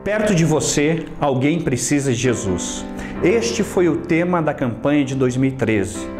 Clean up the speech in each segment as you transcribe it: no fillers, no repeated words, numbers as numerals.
Perto de você, alguém precisa de Jesus. Este foi o tema da campanha de 2013.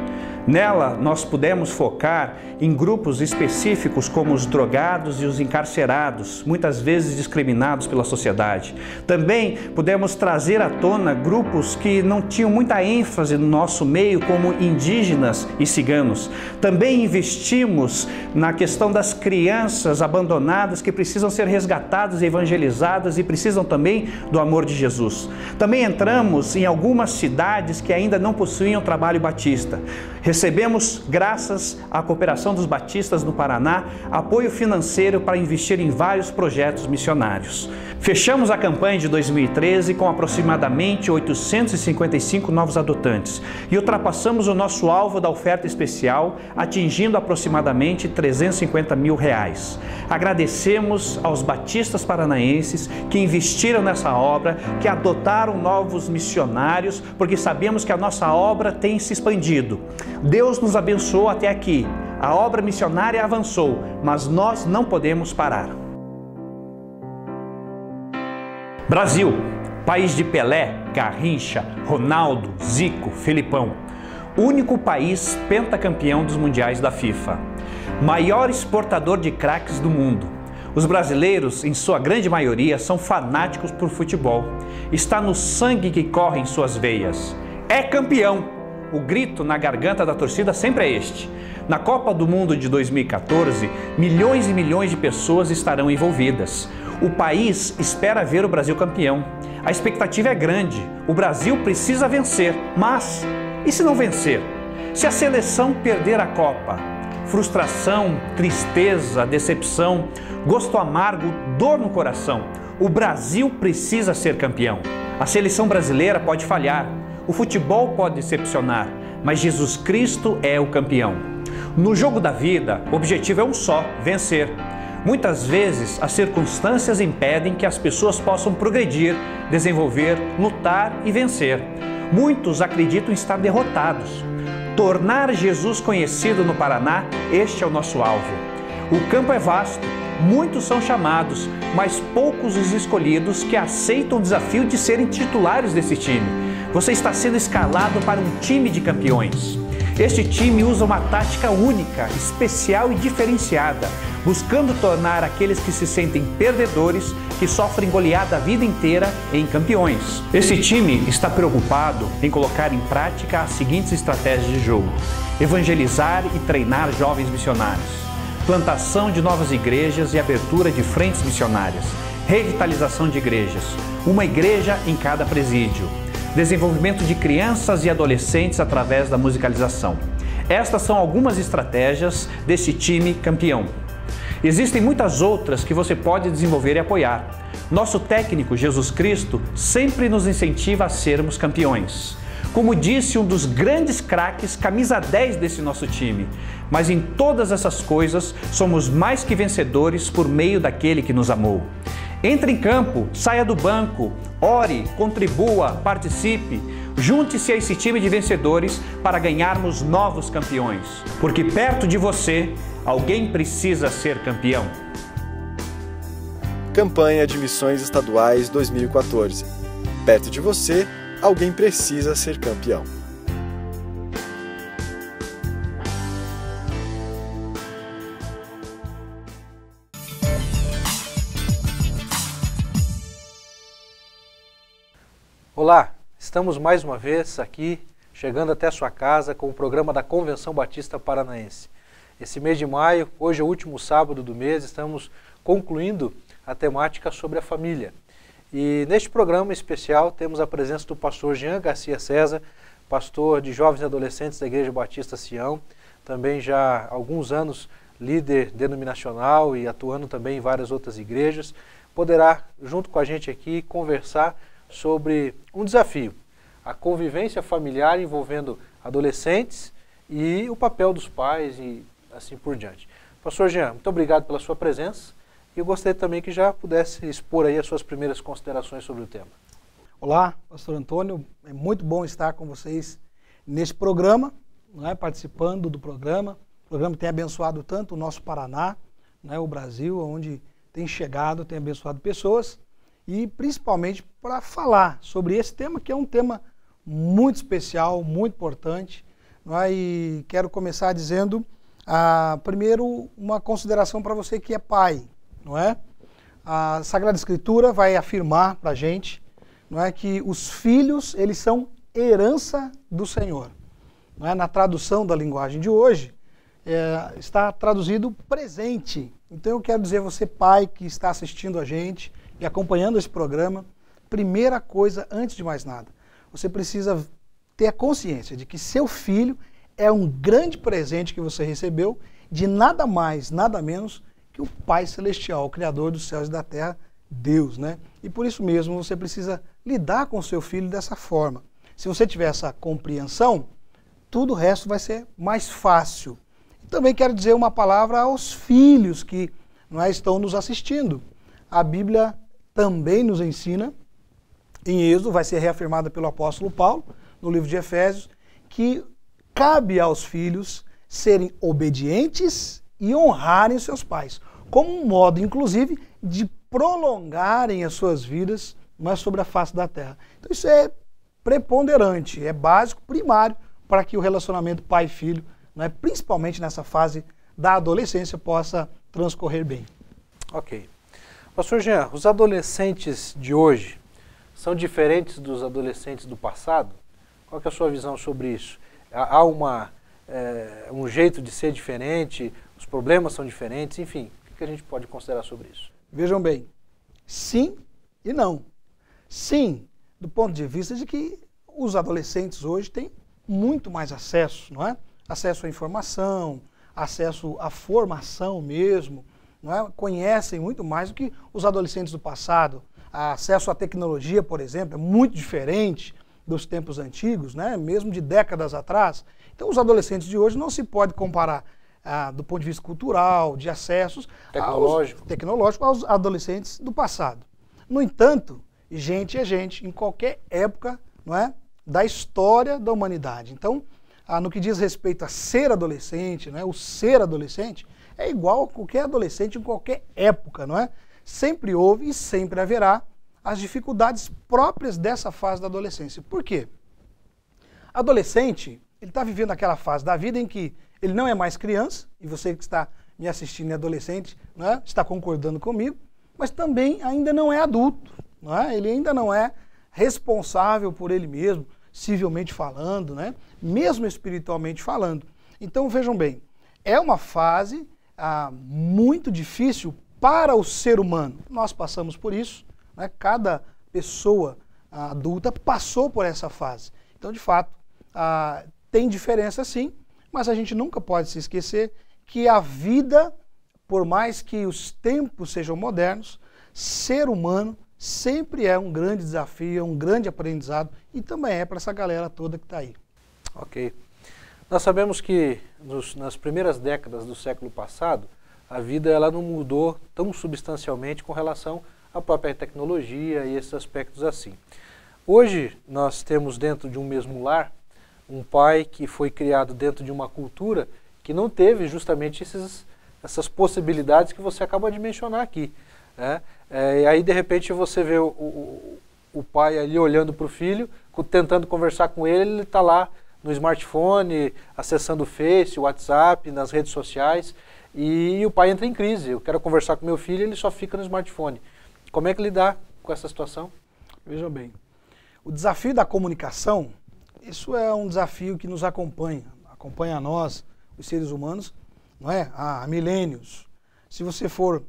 Nela, nós pudemos focar em grupos específicos como os drogados e os encarcerados, muitas vezes discriminados pela sociedade. Também pudemos trazer à tona grupos que não tinham muita ênfase no nosso meio, como indígenas e ciganos. Também investimos na questão das crianças abandonadas que precisam ser resgatadas e evangelizadas e precisam também do amor de Jesus. Também entramos em algumas cidades que ainda não possuíam trabalho batista. Recebemos, graças à cooperação dos batistas no Paraná, apoio financeiro para investir em vários projetos missionários. Fechamos a campanha de 2013 com aproximadamente 855 novos adotantes e ultrapassamos o nosso alvo da oferta especial, atingindo aproximadamente R$350 mil. Agradecemos aos batistas paranaenses que investiram nessa obra, que adotaram novos missionários, porque sabemos que a nossa obra tem se expandido. Deus nos abençoou até aqui. A obra missionária avançou, mas nós não podemos parar. Brasil, país de Pelé, Garrincha, Ronaldo, Zico, Felipão. Único país pentacampeão dos mundiais da FIFA. Maior exportador de craques do mundo. Os brasileiros, em sua grande maioria, são fanáticos por futebol. Está no sangue que corre em suas veias. É campeão! O grito na garganta da torcida sempre é este. Na Copa do Mundo de 2014, milhões e milhões de pessoas estarão envolvidas. O país espera ver o Brasil campeão. A expectativa é grande. O Brasil precisa vencer. Mas, e se não vencer? Se a seleção perder a Copa? Frustração, tristeza, decepção, gosto amargo, dor no coração. O Brasil precisa ser campeão. A seleção brasileira pode falhar. O futebol pode decepcionar, mas Jesus Cristo é o campeão. No jogo da vida, o objetivo é um só: vencer. Muitas vezes, as circunstâncias impedem que as pessoas possam progredir, desenvolver, lutar e vencer. Muitos acreditam estar derrotados. Tornar Jesus conhecido no Paraná, este é o nosso alvo. O campo é vasto, muitos são chamados, mas poucos os escolhidos que aceitam o desafio de serem titulares desse time. Você está sendo escalado para um time de campeões. Este time usa uma tática única, especial e diferenciada, buscando tornar aqueles que se sentem perdedores, que sofrem goleada a vida inteira, em campeões. Esse time está preocupado em colocar em prática as seguintes estratégias de jogo: evangelizar e treinar jovens missionários, plantação de novas igrejas e abertura de frentes missionárias, revitalização de igrejas, uma igreja em cada presídio, desenvolvimento de crianças e adolescentes através da musicalização. Estas são algumas estratégias desse time campeão. Existem muitas outras que você pode desenvolver e apoiar. Nosso técnico, Jesus Cristo, sempre nos incentiva a sermos campeões. Como disse um dos grandes craques, camisa 10 desse nosso time. Mas em todas essas coisas, somos mais que vencedores por meio daquele que nos amou. Entre em campo, saia do banco, ore, contribua, participe. Junte-se a esse time de vencedores para ganharmos novos campeões. Porque perto de você, alguém precisa ser campeão. Campanha de Missões Estaduais 2014. Perto de você, alguém precisa ser campeão. Olá, estamos mais uma vez aqui, chegando até a sua casa com o programa da Convenção Batista Paranaense. Esse mês de maio, hoje é o último sábado do mês, estamos concluindo a temática sobre a família. E neste programa especial temos a presença do pastor Jean Garcia César, pastor de jovens e adolescentes da Igreja Batista Sião, também já há alguns anos líder denominacional e atuando também em várias outras igrejas. Poderá, junto com a gente aqui, conversar sobre um desafio, a convivência familiar envolvendo adolescentes e o papel dos pais e assim por diante. Pastor Jean, muito obrigado pela sua presença e eu gostaria também que já pudesse expor aí as suas primeiras considerações sobre o tema. Olá, pastor Antônio, é muito bom estar com vocês nesse programa, participando do programa. O programa tem abençoado tanto o nosso Paraná, o Brasil, onde tem chegado, tem abençoado pessoas. e principalmente para falar sobre esse tema, que é um tema muito especial, muito importante. Não é? E quero começar dizendo, primeiro, uma consideração para você que é pai. Não é? A Sagrada Escritura vai afirmar para a gente, não é, que os filhos, eles são herança do Senhor. Não é? Na tradução da linguagem de hoje, está traduzido presente. Então eu quero dizer, você pai que está assistindo a gente e acompanhando esse programa, primeira coisa, antes de mais nada, você precisa ter a consciência de que seu filho é um grande presente que você recebeu de nada mais, nada menos que o Pai Celestial, o Criador dos céus e da terra, Deus, né? E por isso mesmo você precisa lidar com o seu filho dessa forma. Se você tiver essa compreensão, tudo o resto vai ser mais fácil. E também quero dizer uma palavra aos filhos que estão nos assistindo. A Bíblia também nos ensina, em Êxodo, vai ser reafirmada pelo apóstolo Paulo, no livro de Efésios, que cabe aos filhos serem obedientes e honrarem seus pais, como um modo, inclusive, de prolongarem as suas vidas sobre a face da terra. Então isso é preponderante, é básico, primário, para que o relacionamento pai-filho, principalmente nessa fase da adolescência, possa transcorrer bem. Ok. Pastor Jean, os adolescentes de hoje são diferentes dos adolescentes do passado? Qual que é a sua visão sobre isso? Há um jeito de ser diferente? Os problemas são diferentes? Enfim, o que a gente pode considerar sobre isso? Vejam bem, sim e não. Sim, do ponto de vista de que os adolescentes hoje têm muito mais acesso, não é? Acesso à informação, acesso à formação mesmo, não é? Conhecem muito mais do que os adolescentes do passado. Acesso à tecnologia, por exemplo, é muito diferente dos tempos antigos, né? Mesmo de décadas atrás. Então os adolescentes de hoje não se pode comparar do ponto de vista cultural, de acessos tecnológico aos adolescentes do passado. No entanto, gente é gente em qualquer época, não é, da história da humanidade. Então, no que diz respeito a ser adolescente, o ser adolescente é igual a qualquer adolescente em qualquer época, não é? Sempre houve e sempre haverá as dificuldades próprias dessa fase da adolescência. Por quê? Adolescente, ele está vivendo aquela fase da vida em que ele não é mais criança, e você que está me assistindo é adolescente, está concordando comigo, mas também ainda não é adulto, ele ainda não é responsável por ele mesmo, civilmente falando, mesmo espiritualmente falando. Então vejam bem, é uma fase muito difícil para o ser humano. Nós passamos por isso, cada pessoa adulta passou por essa fase. Então, de fato, tem diferença sim, mas a gente nunca pode se esquecer que a vida, por mais que os tempos sejam modernos, ser humano sempre é um grande desafio, um grande aprendizado e também é para essa galera toda que está aí. Ok. Nós sabemos que nas primeiras décadas do século passado, a vida ela não mudou tão substancialmente com relação à própria tecnologia e esses aspectos assim. Hoje nós temos dentro de um mesmo lar um pai que foi criado dentro de uma cultura que não teve justamente essas possibilidades que você acaba de mencionar aqui. E aí de repente você vê o pai ali olhando para o filho, tentando conversar com ele está lá no smartphone, acessando o Face, o WhatsApp, nas redes sociais, e o pai entra em crise. Eu quero conversar com meu filho, ele só fica no smartphone. Como é que lidar com essa situação? Vejam bem, o desafio da comunicação, isso é um desafio que nos acompanha a nós, os seres humanos, há milênios. Se você for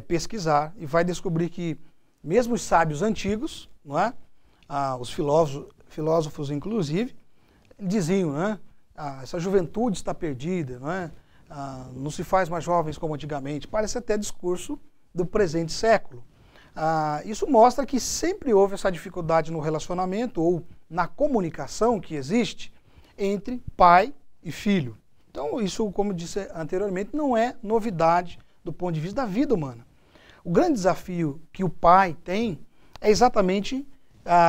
pesquisar, e vai descobrir que mesmo os sábios antigos, os filósofos inclusive, diziam, essa juventude está perdida, não se faz mais jovens como antigamente. Parece até discurso do presente século. Isso mostra que sempre houve essa dificuldade no relacionamento ou na comunicação que existe entre pai e filho. Então isso, como disse anteriormente, não é novidade do ponto de vista da vida humana. O grande desafio que o pai tem é exatamente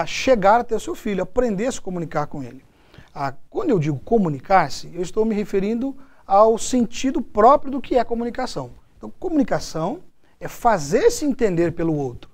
chegar até o seu filho, aprender a se comunicar com ele. Quando eu digo comunicar-se, eu estou me referindo ao sentido próprio do que é comunicação. Então, comunicação é fazer-se entender pelo outro.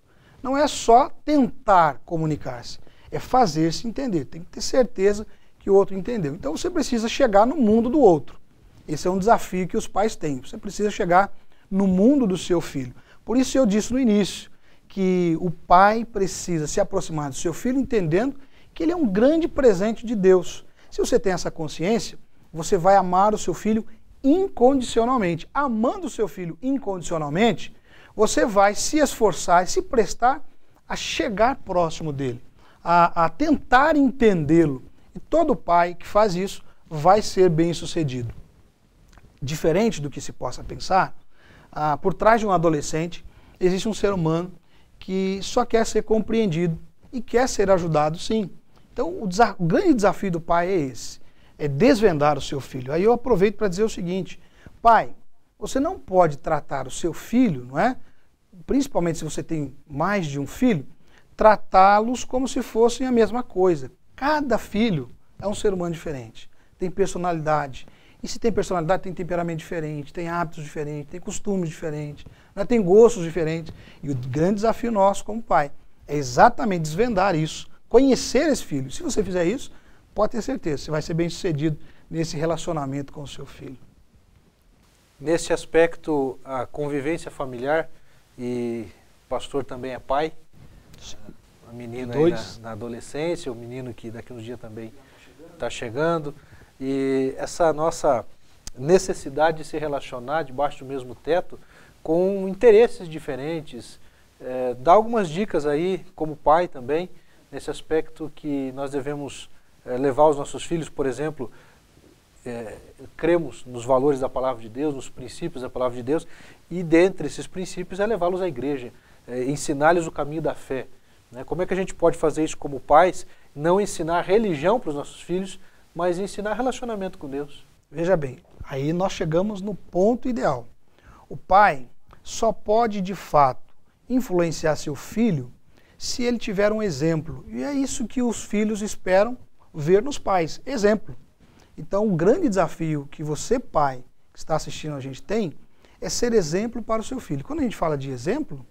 não é só tentar comunicar-se, é fazer-se entender. Tem que ter certeza que o outro entendeu. Então você precisa chegar no mundo do outro. Esse é um desafio que os pais têm. Você precisa chegar no mundo do seu filho. Por isso eu disse no início que o pai precisa se aproximar do seu filho entendendo que ele é um grande presente de Deus. Se você tem essa consciência, você vai amar o seu filho incondicionalmente. Amando o seu filho incondicionalmente, você vai se esforçar e se prestar a chegar próximo dele, a tentar entendê-lo. E todo pai que faz isso vai ser bem-sucedido. Diferente do que se possa pensar, por trás de um adolescente existe um ser humano que só quer ser compreendido e quer ser ajudado, sim. Então o grande desafio do pai é esse, é desvendar o seu filho. Aí eu aproveito para dizer o seguinte: pai, você não pode tratar o seu filho, não é? Principalmente se você tem mais de um filho, tratá-los como se fossem a mesma coisa. Cada filho é um ser humano diferente, tem personalidade. E se tem personalidade, tem temperamento diferente, tem hábitos diferentes, tem costumes diferentes, né? Tem gostos diferentes. E o grande desafio nosso como pai é exatamente desvendar isso, conhecer esse filho. Se você fizer isso, pode ter certeza, você vai ser bem-sucedido nesse relacionamento com o seu filho. Nesse aspecto, a convivência familiar, e o pastor também é pai, a menina aí na adolescência, o menino que daqui uns dias também está chegando. E essa nossa necessidade de se relacionar debaixo do mesmo teto com interesses diferentes, dá algumas dicas aí, como pai também, nesse aspecto que nós devemos levar os nossos filhos, por exemplo, cremos nos valores da palavra de Deus, nos princípios da palavra de Deus, e dentre esses princípios é levá-los à igreja, ensinar-lhes o caminho da fé. Né? Como é que a gente pode fazer isso como pais? Não ensinar religião para os nossos filhos, mas ensinar relacionamento com Deus. Veja bem, aí nós chegamos no ponto ideal. O pai só pode, de fato, influenciar seu filho se ele tiver um exemplo. E é isso que os filhos esperam ver nos pais, exemplo. Então, o grande desafio que você, pai, que está assistindo a gente, tem, é ser exemplo para o seu filho. Quando a gente fala de exemplo,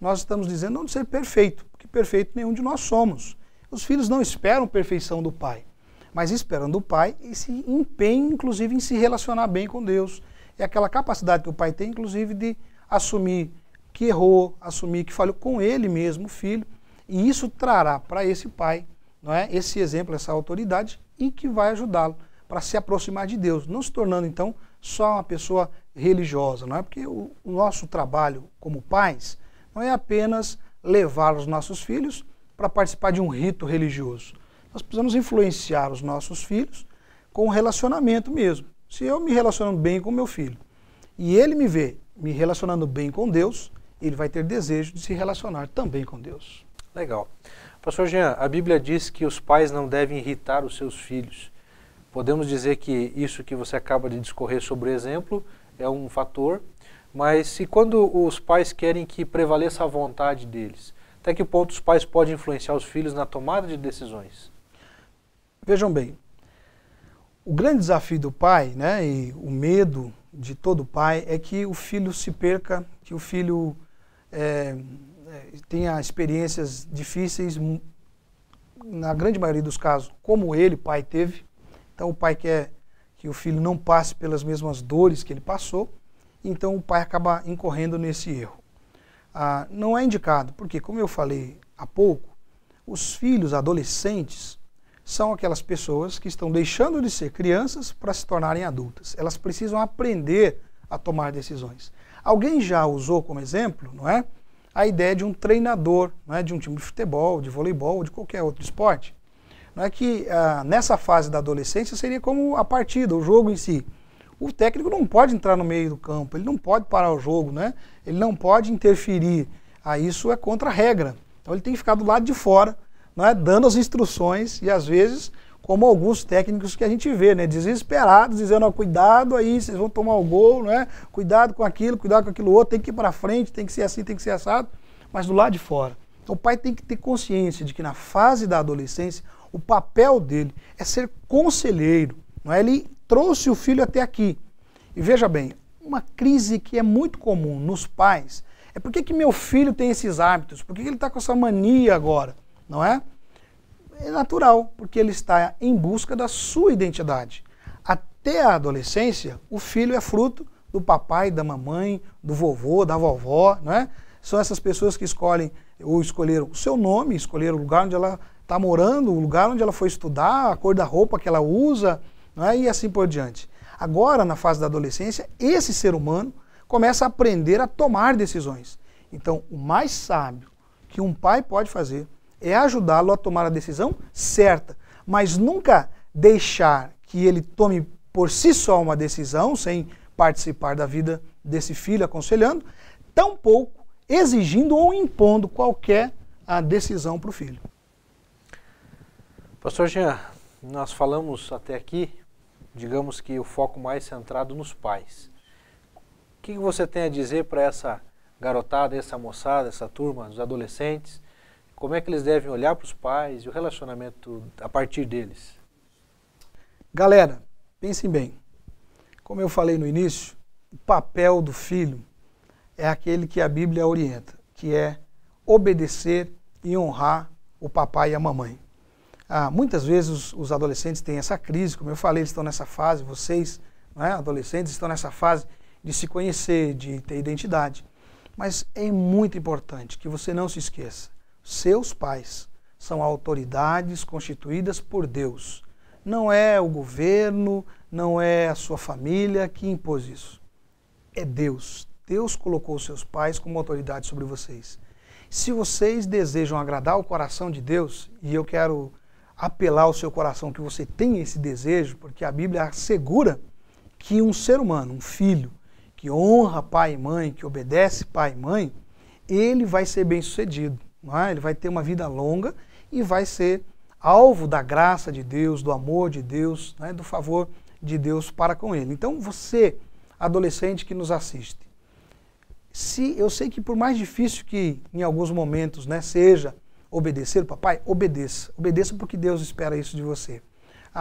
nós estamos dizendo não de ser perfeito, porque perfeito nenhum de nós somos. Os filhos não esperam perfeição do pai, mas esperam do pai e se empenham, inclusive, em se relacionar bem com Deus. É aquela capacidade que o pai tem, inclusive, de assumir que errou, assumir que falhou com ele mesmo, o filho, e isso trará para esse pai, não é, esse exemplo, essa autoridade, e que vai ajudá-lo para se aproximar de Deus, não se tornando, então, só uma pessoa religiosa, não é? Porque o nosso trabalho como pais não é apenas levar os nossos filhos para participar de um rito religioso. Nós precisamos influenciar os nossos filhos com o relacionamento mesmo. Se eu me relacionando bem com meu filho e ele me vê me relacionando bem com Deus, ele vai ter desejo de se relacionar também com Deus. Legal. Pastor Jean, a Bíblia diz que os pais não devem irritar os seus filhos. Podemos dizer que isso que você acaba de discorrer sobre o exemplo é um fator, mas se quando os pais querem que prevaleça a vontade deles, até que ponto os pais podem influenciar os filhos na tomada de decisões? Vejam bem, o grande desafio do pai, né, e o medo de todo pai é que o filho se perca, que o filho tenha experiências difíceis, na grande maioria dos casos, como ele, pai, teve. Então o pai quer que o filho não passe pelas mesmas dores que ele passou, então o pai acaba incorrendo nesse erro. Não é indicado, porque, como eu falei há pouco, os filhos adolescentes são aquelas pessoas que estão deixando de ser crianças para se tornarem adultas. Elas precisam aprender a tomar decisões. Alguém já usou como exemplo, não é, a ideia de um treinador, não é, de um time de futebol, de voleibol ou de qualquer outro esporte. Não é que nessa fase da adolescência seria como a partida, o jogo em si. O técnico não pode entrar no meio do campo, ele não pode parar o jogo, né? Ele não pode interferir. Isso é contra a regra. Então ele tem que ficar do lado de fora, não é, dando as instruções e às vezes, como alguns técnicos que a gente vê, né, desesperados, dizendo, cuidado aí, vocês vão tomar o gol, né? Cuidado com aquilo outro, tem que ir para frente, tem que ser assim, tem que ser assado, mas do lado de fora. Então o pai tem que ter consciência de que na fase da adolescência, o papel dele é ser conselheiro, não é? Ele trouxe o filho até aqui. E veja bem, uma crise que é muito comum nos pais Por que meu filho tem esses hábitos? Por que ele está com essa mania agora? Não é? É natural, porque ele está em busca da sua identidade. Até a adolescência, o filho é fruto do papai, da mamãe, do vovô, da vovó, não é? São essas pessoas que escolhem ou escolheram o seu nome, escolheram o lugar onde ela está morando, o lugar onde ela foi estudar, a cor da roupa que ela usa, não é? E assim por diante. Agora, na fase da adolescência, esse ser humano começa a aprender a tomar decisões. Então, o mais sábio que um pai pode fazer é ajudá-lo a tomar a decisão certa, mas nunca deixar que ele tome por si só uma decisão, sem participar da vida desse filho, aconselhando, tampouco exigindo ou impondo qualquer decisão para o filho. Pastor Jean, nós falamos até aqui, digamos que o foco mais centrado nos pais. O que você tem a dizer para essa garotada, essa moçada, essa turma, os adolescentes? Como é que eles devem olhar para os pais e o relacionamento a partir deles? Galera, pensem bem. Como eu falei no início, o papel do filho é aquele que a Bíblia orienta, que é obedecer e honrar o papai e a mamãe. Muitas vezes os adolescentes têm essa crise, como eu falei, eles estão nessa fase, vocês, não é, adolescentes, estão nessa fase de se conhecer, de ter identidade. Mas é muito importante que você não se esqueça, seus pais são autoridades constituídas por Deus. Não é o governo, não é a sua família que impôs isso. É Deus. Deus colocou seus pais como autoridade sobre vocês. Se vocês desejam agradar o coração de Deus, e eu quero apelar ao seu coração que você tenha esse desejo, porque a Bíblia assegura que um ser humano, um filho, que honra pai e mãe, que obedece pai e mãe, ele vai ser bem-sucedido, não é? Ele vai ter uma vida longa e vai ser alvo da graça de Deus, do amor de Deus, né, do favor de Deus para com ele. Então você, adolescente que nos assiste, eu sei que por mais difícil que em alguns momentos, né, seja obedecer o papai, obedeça. Obedeça porque Deus espera isso de você.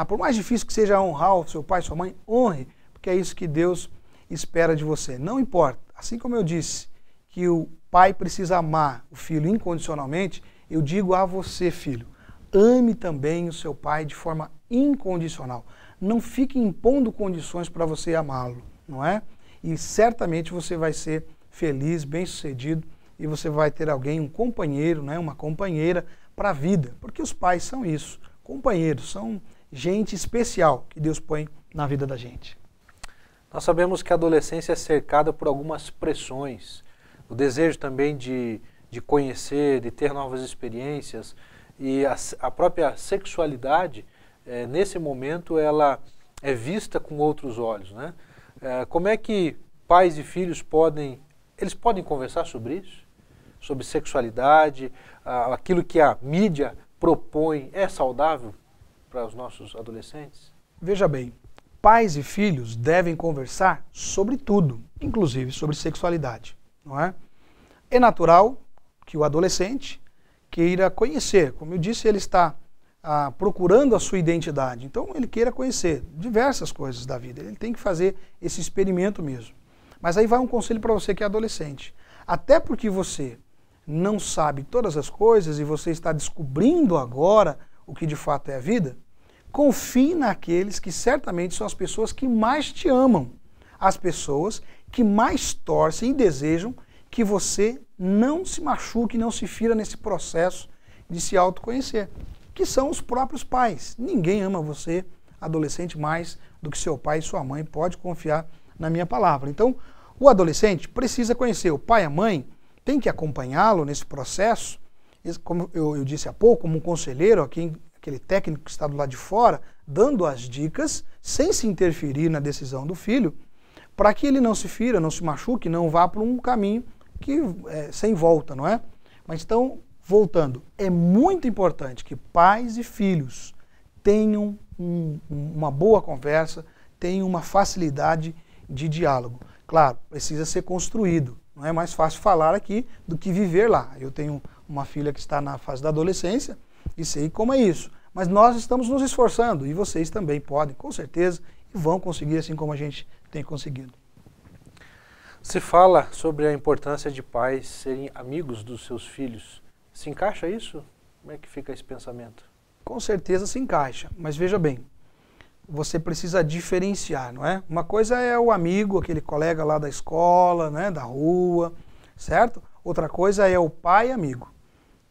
Por mais difícil que seja honrar o seu pai, sua mãe, honre, porque é isso que Deus espera de você. Não importa. Assim como eu disse que o pai precisa amar o filho incondicionalmente, eu digo a você, filho, ame também o seu pai de forma incondicional. Não fique impondo condições para você amá-lo, não é? E certamente você vai ser feliz, bem-sucedido, e você vai ter alguém, um companheiro, né, uma companheira para a vida. Porque os pais são isso, companheiros, são gente especial que Deus põe na vida da gente. Nós sabemos que a adolescência é cercada por algumas pressões, o desejo também de conhecer, de ter novas experiências, e a própria sexualidade, nesse momento, ela é vista com outros olhos, né? Como é que pais e filhos podem conversar sobre isso? Sobre sexualidade, aquilo que a mídia propõe é saudável para os nossos adolescentes? Veja bem, pais e filhos devem conversar sobre tudo, inclusive sobre sexualidade, não é? É natural que o adolescente queira conhecer, como eu disse, ele está procurando a sua identidade, então ele queira conhecer diversas coisas da vida, ele tem que fazer esse experimento mesmo. Mas aí vai um conselho para você que é adolescente, até porque você não sabe todas as coisas e você está descobrindo agora o que de fato é a vida, confie naqueles que certamente são as pessoas que mais te amam, as pessoas que mais torcem e desejam que você não se machuque, não se fira nesse processo de se autoconhecer, que são os próprios pais. Ninguém ama você, adolescente, mais do que seu pai e sua mãe, pode confiar na minha palavra. Então, o adolescente precisa conhecer o pai e a mãe, tem que acompanhá-lo nesse processo, como eu disse há pouco, como um conselheiro, aquele técnico que está do lado de fora, dando as dicas, sem se interferir na decisão do filho, para que ele não se fira, não se machuque, não vá por um caminho sem volta, não é? Mas então, voltando, é muito importante que pais e filhos tenham uma boa conversa, tenham uma facilidade de diálogo. Claro, precisa ser construído. Não é mais fácil falar aqui do que viver lá. Eu tenho uma filha que está na fase da adolescência e sei como é isso. Mas nós estamos nos esforçando e vocês também podem, com certeza, e vão conseguir assim como a gente tem conseguido. Se fala sobre a importância de pais serem amigos dos seus filhos. Se encaixa isso? Como é que fica esse pensamento? Com certeza se encaixa, mas veja bem, você precisa diferenciar, não é? Uma coisa é o amigo, aquele colega lá da escola, né, da rua, certo? Outra coisa é o pai amigo.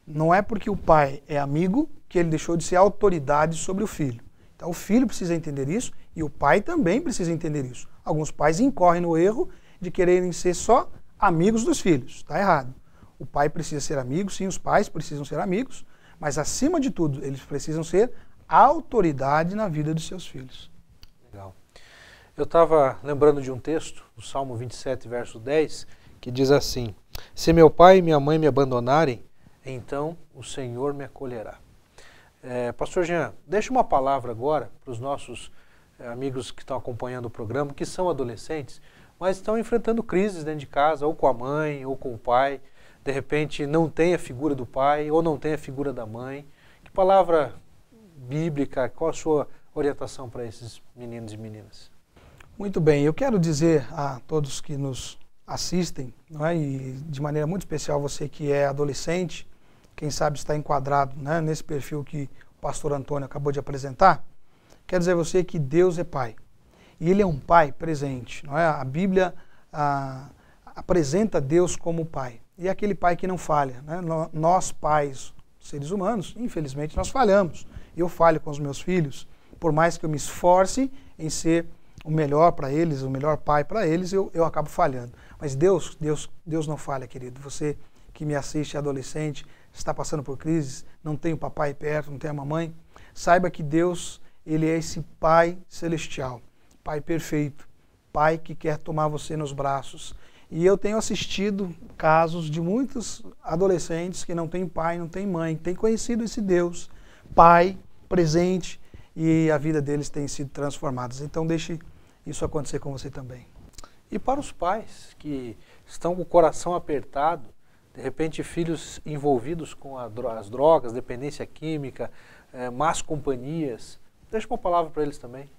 Não é porque o pai é amigo que ele deixou de ser autoridade sobre o filho. Então o filho precisa entender isso e o pai também precisa entender isso. Alguns pais incorrem no erro de quererem ser só amigos dos filhos. Está errado. O pai precisa ser amigo, sim, os pais precisam ser amigos, mas acima de tudo eles precisam ser autoridade na vida dos seus filhos. Legal. Eu estava lembrando de um texto, o Salmo 27, verso 10, que diz assim: se meu pai e minha mãe me abandonarem, então o Senhor me acolherá. Pastor Jean, deixa uma palavra agora para os nossos amigos que estão acompanhando o programa, que são adolescentes, mas estão enfrentando crises dentro de casa, ou com a mãe, ou com o pai. De repente não tem a figura do pai, ou não tem a figura da mãe. Que palavra bíblica, qual a sua orientação para esses meninos e meninas? Muito bem, eu quero dizer a todos que nos assistem, não é? E de maneira muito especial você que é adolescente, quem sabe está enquadrado, né, nesse perfil que o pastor Antônio acabou de apresentar, quero dizer a você que Deus é Pai. E Ele é um Pai presente, não é? A Bíblia apresenta Deus como Pai. E é aquele Pai que não falha, né? Nós pais, seres humanos, infelizmente nós falhamos. Eu falho com os meus filhos, por mais que eu me esforce em ser o melhor para eles, o melhor pai para eles, eu acabo falhando. Mas Deus não falha, querido. Você que me assiste, adolescente, está passando por crises, não tem o papai perto, não tem a mamãe, saiba que Deus, Ele é esse Pai celestial, Pai perfeito, Pai que quer tomar você nos braços. E eu tenho assistido casos de muitos adolescentes que não têm pai, não têm mãe, que têm conhecido esse Deus, Pai, presente, e a vida deles tem sido transformada. Então deixe isso acontecer com você também. E para os pais que estão com o coração apertado, de repente filhos envolvidos com as drogas, dependência química, más companhias, deixa uma palavra para eles também.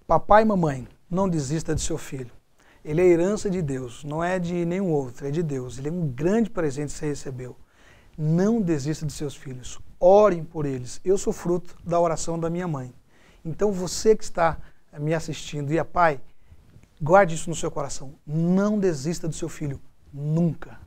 Papai e mamãe, não desista de seu filho. Ele é herança de Deus, não é de nenhum outro, é de Deus. Ele é um grande presente que você recebeu. Não desista de seus filhos. Orem por eles. Eu sou fruto da oração da minha mãe. Então você que está me assistindo e é pai, guarde isso no seu coração. Não desista do seu filho. Nunca.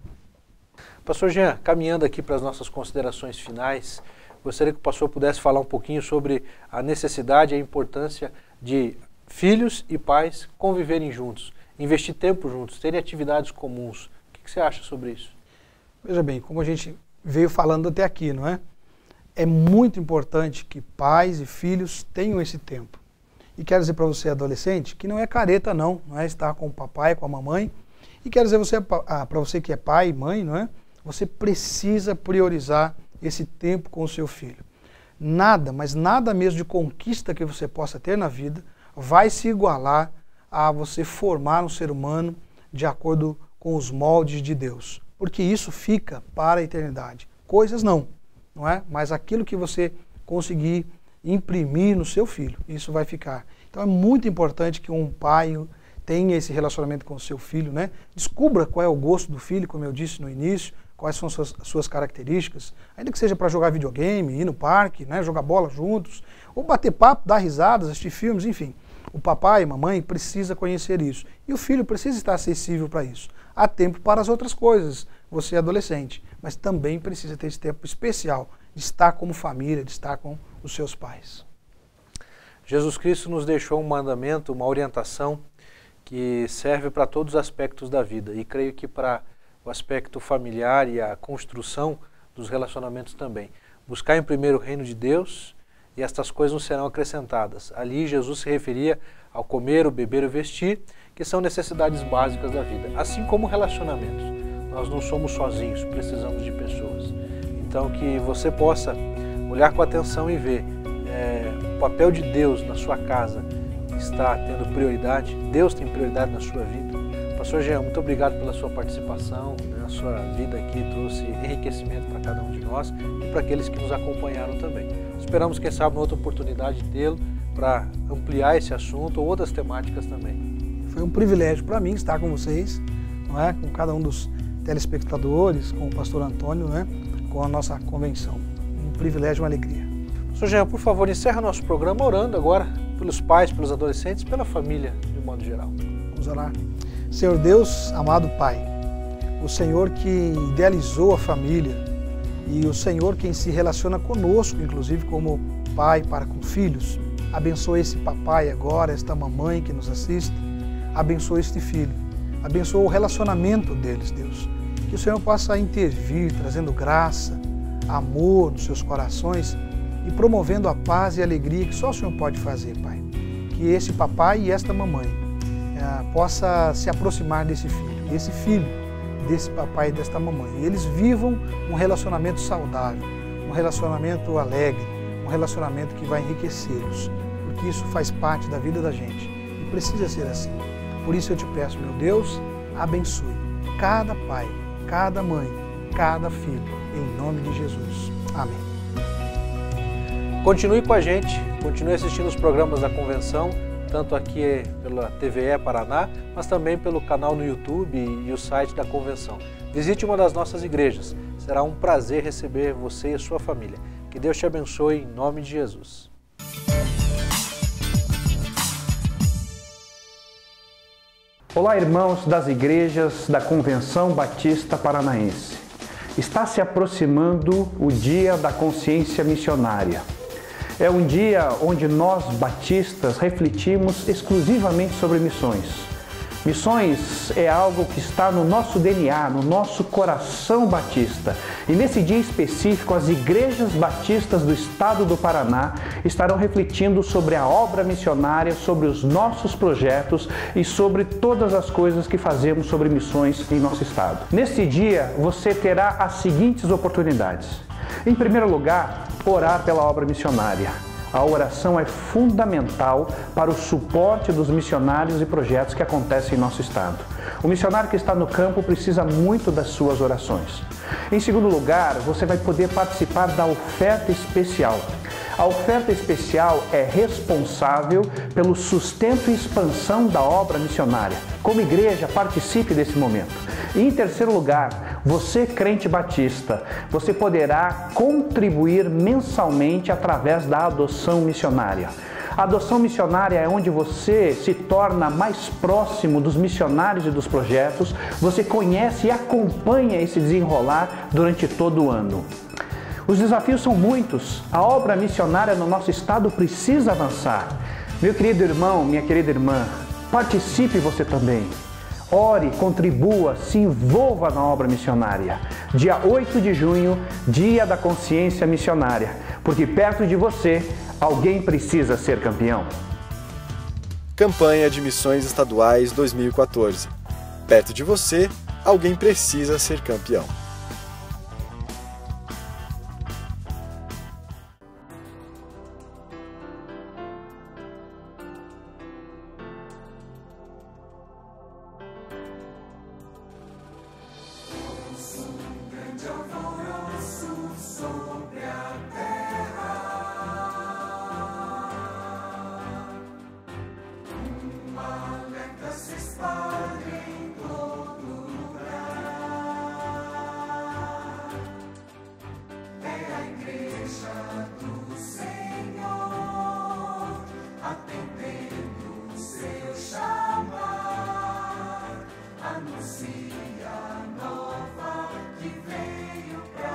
Pastor Jean, caminhando aqui para as nossas considerações finais, gostaria que o pastor pudesse falar um pouquinho sobre a necessidade e a importância de filhos e pais conviverem juntos, investir tempo juntos, terem atividades comuns. O que você acha sobre isso? Veja bem, como a gente veio falando até aqui, não é? É muito importante que pais e filhos tenham esse tempo. E quero dizer para você, adolescente, que não é careta não é estar com o papai, com a mamãe. E quero dizer para você que é pai e mãe, não é? Você precisa priorizar esse tempo com o seu filho. Nada, mas nada mesmo de conquista que você possa ter na vida vai se igualar a você formar um ser humano de acordo com os moldes de Deus. Porque isso fica para a eternidade. Coisas não é? Mas aquilo que você conseguir imprimir no seu filho, isso vai ficar. Então é muito importante que um pai tenha esse relacionamento com o seu filho, né? Descubra qual é o gosto do filho, como eu disse no início, quais são as suas características, ainda que seja para jogar videogame, ir no parque, né? Jogar bola juntos, ou bater papo, dar risadas, assistir filmes, enfim. O papai e a mamãe precisa conhecer isso. E o filho precisa estar acessível para isso. Há tempo para as outras coisas, você é adolescente, mas também precisa ter esse tempo especial de estar como família, de estar com os seus pais. Jesus Cristo nos deixou um mandamento, uma orientação que serve para todos os aspectos da vida. E creio que para o aspecto familiar e a construção dos relacionamentos também. Buscar em primeiro o reino de Deus e estas coisas nos serão acrescentadas. Ali Jesus se referia ao comer, o beber e o vestir, que são necessidades básicas da vida. Assim como relacionamentos. Nós não somos sozinhos, precisamos de pessoas. Então que você possa olhar com atenção e ver o papel de Deus na sua casa está tendo prioridade. Deus tem prioridade na sua vida. Pastor Jean, muito obrigado pela sua participação, né? A sua vida aqui trouxe enriquecimento para cada um de nós e para aqueles que nos acompanharam também. Esperamos, quem sabe, uma outra oportunidade de tê-lo para ampliar esse assunto ou outras temáticas também. Foi um privilégio para mim estar com vocês, não é? Com cada um dos telespectadores, com o pastor Antônio, né? Com a nossa convenção. Um privilégio, uma alegria. Pastor Jean, por favor, encerra nosso programa orando agora pelos pais, pelos adolescentes, pela família de modo geral. Vamos orar. Senhor Deus, amado Pai, o Senhor que idealizou a família e o Senhor quem se relaciona conosco, inclusive como pai para com filhos, abençoa esse papai agora, esta mamãe que nos assiste, abençoa este filho, abençoa o relacionamento deles, Deus. Que o Senhor possa intervir, trazendo graça, amor nos seus corações e promovendo a paz e a alegria que só o Senhor pode fazer, Pai. Que esse papai e esta mamãe possa se aproximar desse filho, e esse filho desse papai e desta mamãe. E eles vivam um relacionamento saudável, um relacionamento alegre, um relacionamento que vai enriquecê-los, porque isso faz parte da vida da gente e precisa ser assim. Por isso eu te peço, meu Deus, abençoe cada pai, cada mãe, cada filho, em nome de Jesus. Amém. Continue com a gente, continue assistindo os programas da Convenção, tanto aqui pela TVE Paraná, mas também pelo canal no YouTube e o site da Convenção. Visite uma das nossas igrejas, será um prazer receber você e a sua família. Que Deus te abençoe em nome de Jesus. Olá, irmãos das igrejas da Convenção Batista Paranaense. Está se aproximando o Dia da Consciência Missionária. É um dia onde nós, batistas, refletimos exclusivamente sobre missões. Missões é algo que está no nosso DNA, no nosso coração batista. E nesse dia específico, as igrejas batistas do estado do Paraná estarão refletindo sobre a obra missionária, sobre os nossos projetos e sobre todas as coisas que fazemos sobre missões em nosso estado. Neste dia, você terá as seguintes oportunidades. Em primeiro lugar, orar pela obra missionária. A oração é fundamental para o suporte dos missionários e projetos que acontecem em nosso estado. O missionário que está no campo precisa muito das suas orações. Em segundo lugar, você vai poder participar da oferta especial. A oferta especial é responsável pelo sustento e expansão da obra missionária. Como igreja, participe desse momento. E em terceiro lugar, você, crente batista, você poderá contribuir mensalmente através da adoção missionária. A adoção missionária é onde você se torna mais próximo dos missionários e dos projetos, você conhece e acompanha esse desenrolar durante todo o ano. Os desafios são muitos, a obra missionária no nosso estado precisa avançar. Meu querido irmão, minha querida irmã, participe você também. Ore, contribua, se envolva na obra missionária. Dia 8 de junho, Dia da Consciência Missionária, porque perto de você, alguém precisa ser campeão. Campanha de Missões Estaduais 2014. Perto de você, alguém precisa ser campeão. Anuncia a nova que veio pra